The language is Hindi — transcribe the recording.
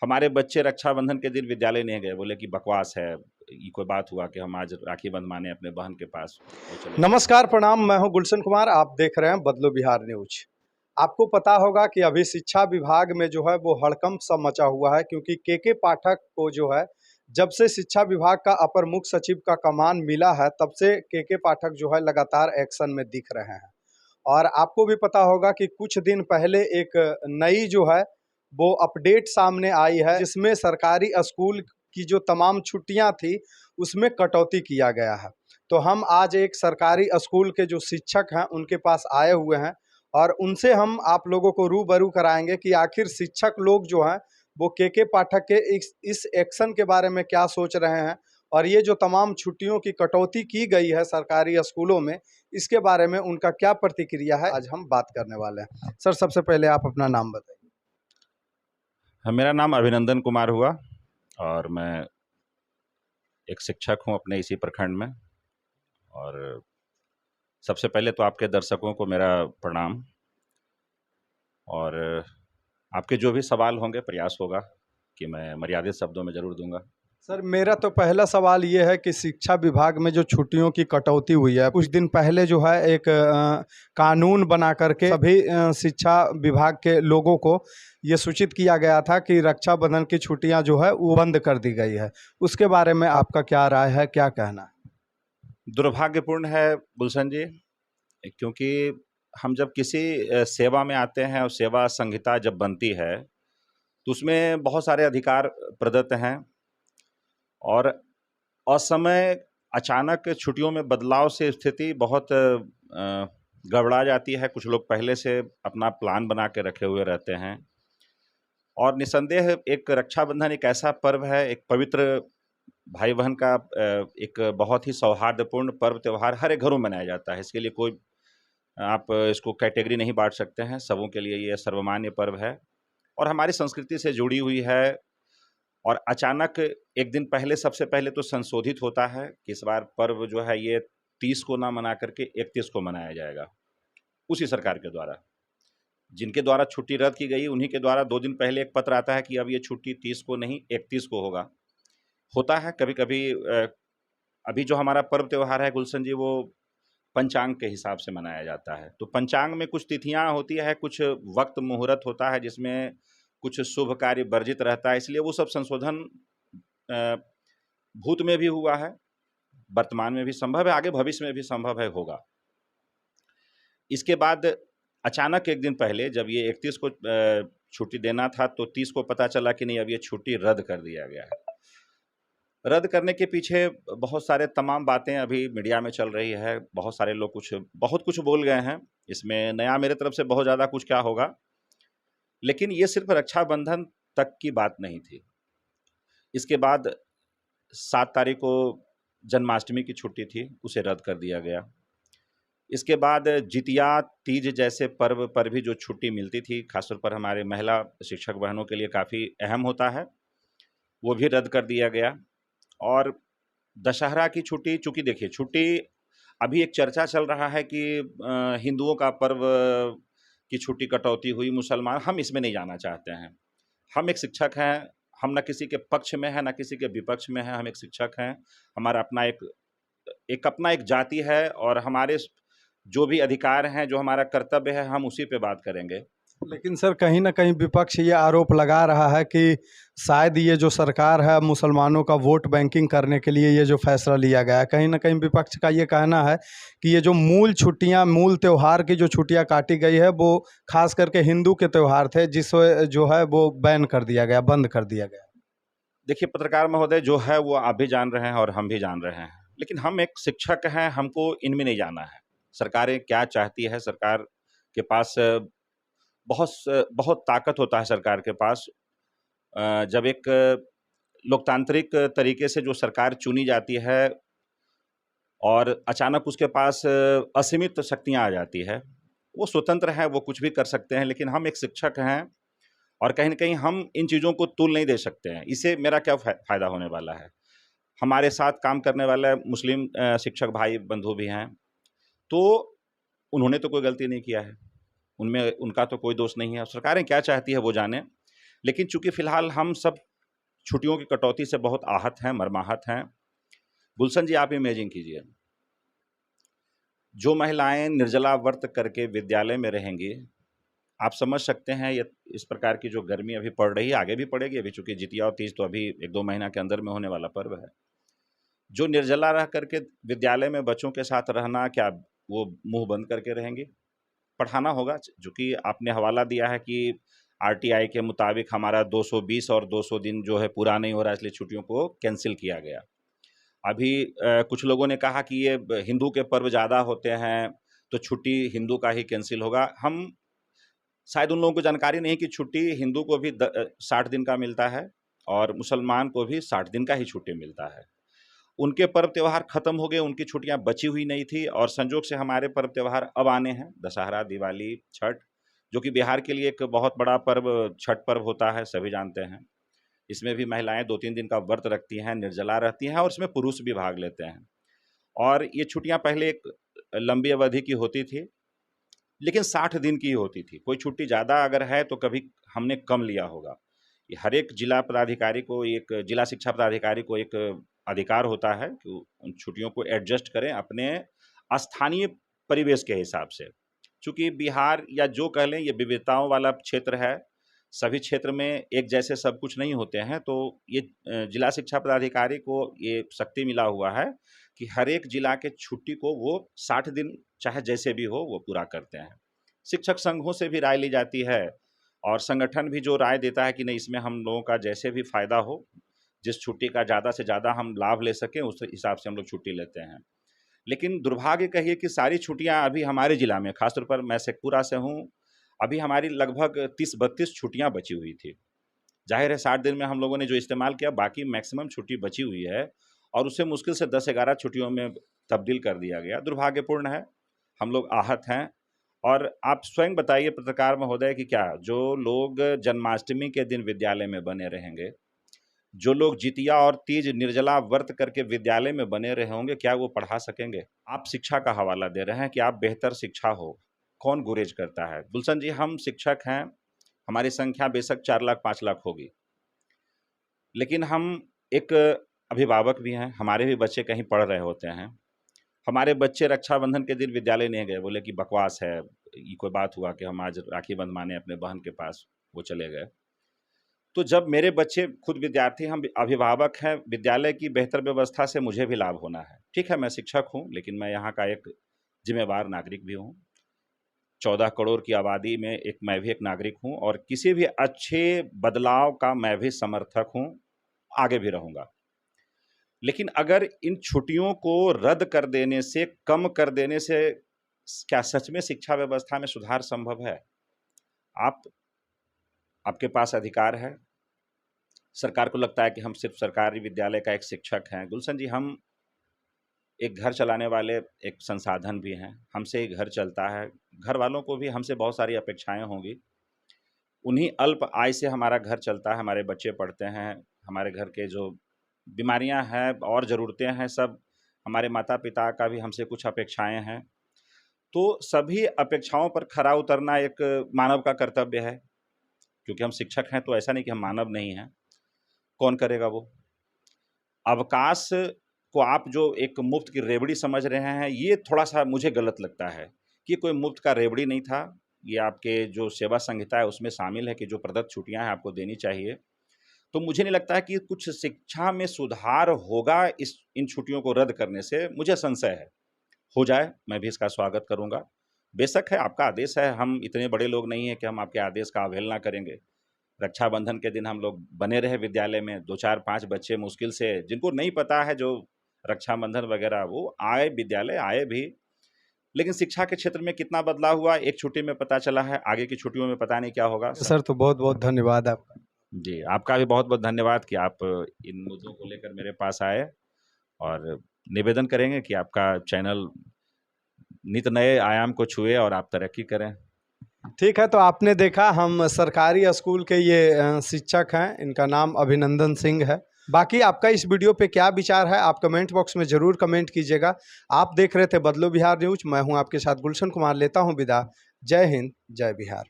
हमारे बच्चे रक्षाबंधन के दिन विद्यालय नहीं गए, बोले कि बकवास है, ये कोई बात हुआ कि हम आज राखी बंधवाने अपने बहन के पास और चले गए। नमस्कार, प्रणाम। मैं हूं गुलशन कुमार। आप देख रहे हैं बदलो बिहार न्यूज। आपको पता होगा कि अभी शिक्षा विभाग में जो है वो हड़कंप सा मचा हुआ है, क्योंकि के पाठक को जो है जब से शिक्षा विभाग का अपर मुख्य सचिव का कमान मिला है, तब से के पाठक जो है लगातार एक्शन में दिख रहे हैं। और आपको भी पता होगा कि कुछ दिन पहले एक नई जो है वो अपडेट सामने आई है, जिसमें सरकारी स्कूल की जो तमाम छुट्टियां थी उसमें कटौती किया गया है। तो हम आज एक सरकारी स्कूल के जो शिक्षक हैं उनके पास आए हुए हैं और उनसे हम आप लोगों को रूबरू कराएंगे कि आखिर शिक्षक लोग जो हैं वो के पाठक के इस एक्शन के बारे में क्या सोच रहे हैं, और ये जो तमाम छुट्टियों की कटौती की गई है सरकारी स्कूलों में, इसके बारे में उनका क्या प्रतिक्रिया है, आज हम बात करने वाले हैं। सर, सबसे पहले आप अपना नाम बताइए। मेरा नाम अभिनंदन कुमार हुआ और मैं एक शिक्षक हूँ अपने इसी प्रखंड में। और सबसे पहले तो आपके दर्शकों को मेरा प्रणाम, और आपके जो भी सवाल होंगे प्रयास होगा कि मैं मर्यादित शब्दों में ज़रूर दूंगा। सर, मेरा तो पहला सवाल ये है कि शिक्षा विभाग में जो छुट्टियों की कटौती हुई है, कुछ दिन पहले जो है एक कानून बना करके सभी शिक्षा विभाग के लोगों को ये सूचित किया गया था कि रक्षाबंधन की छुट्टियां जो है वो बंद कर दी गई है। उसके बारे में आपका क्या राय है, क्या कहना है? दुर्भाग्यपूर्ण है गुलशन जी, क्योंकि हम जब किसी सेवा में आते हैं और सेवा संहिता जब बनती है तो उसमें बहुत सारे अधिकार प्रदत्त हैं, और असमय अचानक छुट्टियों में बदलाव से स्थिति बहुत गड़बड़ा जाती है। कुछ लोग पहले से अपना प्लान बना के रखे हुए रहते हैं, और निसंदेह एक रक्षाबंधन एक ऐसा पर्व है, एक पवित्र भाई बहन का एक बहुत ही सौहार्दपूर्ण पर्व त्यौहार हर एक घरों में मनाया जाता है। इसके लिए कोई आप इसको कैटेगरी नहीं बांट सकते हैं, सबों के लिए ये सर्वमान्य पर्व है और हमारी संस्कृति से जुड़ी हुई है। और अचानक एक दिन पहले सबसे पहले तो संशोधित होता है कि इस बार पर्व जो है ये 30 को ना मना करके 31 को मनाया जाएगा। उसी सरकार के द्वारा, जिनके द्वारा छुट्टी रद्द की गई, उन्हीं के द्वारा 2 दिन पहले एक पत्र आता है कि अब ये छुट्टी 30 को नहीं 31 को होगा। होता है कभी कभी अभी जो हमारा पर्व त्यौहार है गुलशन जी, वो पंचांग के हिसाब से मनाया जाता है। तो पंचांग में कुछ तिथियां होती है, कुछ वक्त मुहूर्त होता है जिसमें कुछ शुभ कार्य वर्जित रहता है, इसलिए वो सब संशोधन भूत में भी हुआ है, वर्तमान में भी संभव है, आगे भविष्य में भी संभव है, होगा। इसके बाद अचानक एक दिन पहले जब ये 31 को छुट्टी देना था तो 30 को पता चला कि नहीं, अब ये छुट्टी रद्द कर दिया गया है। रद्द करने के पीछे बहुत सारे तमाम बातें अभी मीडिया में चल रही है, बहुत सारे लोग बहुत कुछ बोल गए हैं। इसमें नया मेरे तरफ से बहुत ज़्यादा कुछ क्या होगा, लेकिन ये सिर्फ रक्षाबंधन तक की बात नहीं थी। इसके बाद 7 तारीख को जन्माष्टमी की छुट्टी थी, उसे रद्द कर दिया गया। इसके बाद जितिया, तीज जैसे पर्व पर भी जो छुट्टी मिलती थी, खासतौर पर हमारे महिला शिक्षक बहनों के लिए काफ़ी अहम होता है, वो भी रद्द कर दिया गया। और दशहरा की छुट्टी, चूँकि देखिए छुट्टी अभी एक चर्चा चल रहा है कि हिंदुओं का पर्व की छुट्टी कटौती हुई, मुसलमान, हम इसमें नहीं जाना चाहते हैं। हम एक शिक्षक हैं, हम न किसी के पक्ष में हैं न किसी के विपक्ष में हैं, हम एक शिक्षक हैं। हमारा अपना एक जाति है, और हमारे जो भी अधिकार हैं, जो हमारा कर्तव्य है, हम उसी पे बात करेंगे। लेकिन सर, कहीं ना कहीं विपक्ष ये आरोप लगा रहा है कि शायद ये जो सरकार है मुसलमानों का वोट बैंकिंग करने के लिए ये जो फैसला लिया गया है। कहीं ना कहीं विपक्ष का ये कहना है कि ये जो मूल छुट्टियां, मूल त्यौहार की जो छुट्टियां काटी गई है, वो खास करके हिंदू के त्यौहार थे, जिससे जो है वो बैन कर दिया गया, बंद कर दिया गया। देखिए पत्रकार महोदय, जो है वो आप भी जान रहे हैं और हम भी जान रहे हैं, लेकिन हम एक शिक्षक हैं, हमको इनमें नहीं जाना है सरकारें क्या चाहती है। सरकार के पास बहुत बहुत ताकत होता है सरकार के पास। जब एक लोकतांत्रिक तरीके से जो सरकार चुनी जाती है और अचानक उसके पास असीमित शक्तियां आ जाती है, वो स्वतंत्र है, वो कुछ भी कर सकते हैं। लेकिन हम एक शिक्षक हैं और कहीं ना कहीं हम इन चीज़ों को तुल नहीं दे सकते हैं। इससे मेरा क्या फ़ायदा होने वाला है? हमारे साथ काम करने वाले मुस्लिम शिक्षक भाई बंधु भी हैं, तो उन्होंने तो कोई गलती नहीं किया है, उनमें उनका तो कोई दोष नहीं है। सरकारें क्या चाहती है वो जाने, लेकिन चूंकि फिलहाल हम सब छुट्टियों की कटौती से बहुत आहत हैं, मर्माहत हैं। गुलशन जी, आप इमेजिन कीजिए, जो महिलाएं निर्जला व्रत करके विद्यालय में रहेंगी, आप समझ सकते हैं ये इस प्रकार की जो गर्मी अभी पड़ रही है, आगे भी पड़ेगी। अभी चूंकि जितिया और तीज तो अभी 1-2 महीना के अंदर में होने वाला पर्व है। जो निर्जला रह करके विद्यालय में बच्चों के साथ रहना, क्या वो मुंह बंद करके रहेंगी? पढ़ाना होगा। जो कि आपने हवाला दिया है कि आरटीआई के मुताबिक हमारा 220 और 200 दिन जो है पूरा नहीं हो रहा है, इसलिए छुट्टियों को कैंसिल किया गया। अभी कुछ लोगों ने कहा कि ये हिंदू के पर्व ज़्यादा होते हैं तो छुट्टी हिंदू का ही कैंसिल होगा। हम शायद उन लोगों को जानकारी नहीं कि छुट्टी हिंदू को भी 60 दिन का मिलता है और मुसलमान को भी 60 दिन का ही छुट्टी मिलता है। उनके पर्व त्यौहार खत्म हो गए, उनकी छुट्टियां बची हुई नहीं थी और संजोग से हमारे पर्व त्यौहार अब आने हैं। दशहरा, दिवाली, छठ, जो कि बिहार के लिए एक बहुत बड़ा पर्व छठ पर्व होता है, सभी जानते हैं। इसमें भी महिलाएं 2-3 दिन का व्रत रखती हैं, निर्जला रहती हैं और इसमें पुरुष भी भाग लेते हैं। और ये छुट्टियां पहले एक लंबी अवधि की होती थी, लेकिन 60 दिन की ही होती थी। कोई छुट्टी ज़्यादा अगर है तो कभी हमने कम लिया होगा। ये हर एक जिला पदाधिकारी को, एक जिला शिक्षा पदाधिकारी को एक अधिकार होता है कि उन छुट्टियों को एडजस्ट करें अपने स्थानीय परिवेश के हिसाब से। चूँकि बिहार या जो कह लें, ये विविधताओं वाला क्षेत्र है, सभी क्षेत्र में एक जैसे सब कुछ नहीं होते हैं, तो ये जिला शिक्षा पदाधिकारी को ये शक्ति मिला हुआ है कि हर एक जिला के छुट्टी को वो 60 दिन चाहे जैसे भी हो वो पूरा करते हैं। शिक्षक संघों से भी राय ली जाती है और संगठन भी जो राय देता है कि नहीं, इसमें हम लोगों का जैसे भी फ़ायदा हो, जिस छुट्टी का ज़्यादा से ज़्यादा हम लाभ ले सकें, उस हिसाब से हम लोग छुट्टी लेते हैं। लेकिन दुर्भाग्य कहिए कि सारी छुट्टियां अभी हमारे ज़िला में, खासतौर पर मैं शेखपुरा से हूँ, अभी हमारी लगभग 30-32 छुट्टियां बची हुई थी। जाहिर है 60 दिन में हम लोगों ने जो इस्तेमाल किया, बाकी मैक्सिमम छुट्टी बची हुई है और उसे मुश्किल से 10-11 छुट्टियों में तब्दील कर दिया गया। दुर्भाग्यपूर्ण है, हम लोग आहत हैं। और आप स्वयं बताइए पत्रकार महोदय कि क्या जो लोग जन्माष्टमी के दिन विद्यालय में बने रहेंगे, जो लोग जितिया और तीज निर्जला व्रत करके विद्यालय में बने रहे होंगे, क्या वो पढ़ा सकेंगे? आप शिक्षा का हवाला दे रहे हैं कि आप बेहतर शिक्षा हो, कौन गुरेज करता है? गुलशन जी, हम शिक्षक हैं, हमारी संख्या बेशक 4 लाख 5 लाख होगी, लेकिन हम एक अभिभावक भी हैं, हमारे भी बच्चे कहीं पढ़ रहे होते हैं। हमारे बच्चे रक्षाबंधन के दिन विद्यालय नहीं गए, बोले कि बकवास है, ये कोई बात हुआ कि हम आज राखी बंधवाने अपने बहन के पास वो चले गए। तो जब मेरे बच्चे खुद विद्यार्थी, हम अभिभावक हैं, विद्यालय की बेहतर व्यवस्था से मुझे भी लाभ होना है। ठीक है, मैं शिक्षक हूँ, लेकिन मैं यहाँ का एक जिम्मेवार नागरिक भी हूँ। 14 करोड़ की आबादी में एक मैं भी एक नागरिक हूँ और किसी भी अच्छे बदलाव का मैं भी समर्थक हूँ, आगे भी रहूँगा। लेकिन अगर इन छुट्टियों को रद्द कर देने से, कम कर देने से क्या सच में शिक्षा व्यवस्था में सुधार संभव है? आपके पास अधिकार है। सरकार को लगता है कि हम सिर्फ सरकारी विद्यालय का एक शिक्षक हैं। गुलशन जी, हम एक घर चलाने वाले एक संसाधन भी हैं, हमसे ही घर चलता है। घर वालों को भी हमसे बहुत सारी अपेक्षाएं होंगी। उन्हीं अल्प आय से हमारा घर चलता है, हमारे बच्चे पढ़ते हैं, हमारे घर के जो बीमारियां हैं और ज़रूरतें हैं, सब हमारे माता पिता का भी हमसे कुछ अपेक्षाएं हैं। तो सभी अपेक्षाओं पर खरा उतरना एक मानव का कर्तव्य है। क्योंकि हम शिक्षक हैं तो ऐसा नहीं कि हम मानव नहीं हैं। कौन करेगा वो? अवकाश को आप जो एक मुफ्त की रेवड़ी समझ रहे हैं, ये थोड़ा-सा मुझे गलत लगता है कि कोई मुफ्त का रेवड़ी नहीं था। ये आपके जो सेवा संहिता है उसमें शामिल है कि जो प्रदत्त छुट्टियाँ हैं आपको देनी चाहिए। तो मुझे नहीं लगता है कि कुछ शिक्षा में सुधार होगा इन छुट्टियों को रद्द करने से, मुझे संशय है। हो जाए, मैं भी इसका स्वागत करूँगा। बेशक है, आपका आदेश है, हम इतने बड़े लोग नहीं हैं कि हम आपके आदेश का अवहेलना करेंगे। रक्षाबंधन के दिन हम लोग बने रहे विद्यालय में, 2, 4, 5 बच्चे मुश्किल से, जिनको नहीं पता है जो रक्षाबंधन वगैरह, वो आए विद्यालय, आए भी। लेकिन शिक्षा के क्षेत्र में कितना बदलाव हुआ, एक छुट्टी में पता चला है, आगे की छुट्टियों में पता नहीं क्या होगा। सर, तो बहुत-बहुत धन्यवाद आपका। जी, आपका भी बहुत-बहुत धन्यवाद कि आप इन मुद्दों को लेकर मेरे पास आए और निवेदन करेंगे कि आपका चैनल नित नए आयाम को छुए और आप तरक्की करें। ठीक है, तो आपने देखा, हम सरकारी स्कूल के ये शिक्षक हैं, इनका नाम अभिनंदन सिंह है। बाकी आपका इस वीडियो पे क्या विचार है, आप कमेंट बॉक्स में ज़रूर कमेंट कीजिएगा। आप देख रहे थे बदलो बिहार न्यूज़, मैं हूं आपके साथ गुलशन कुमार, लेता हूं विदा। जय हिंद, जय बिहार।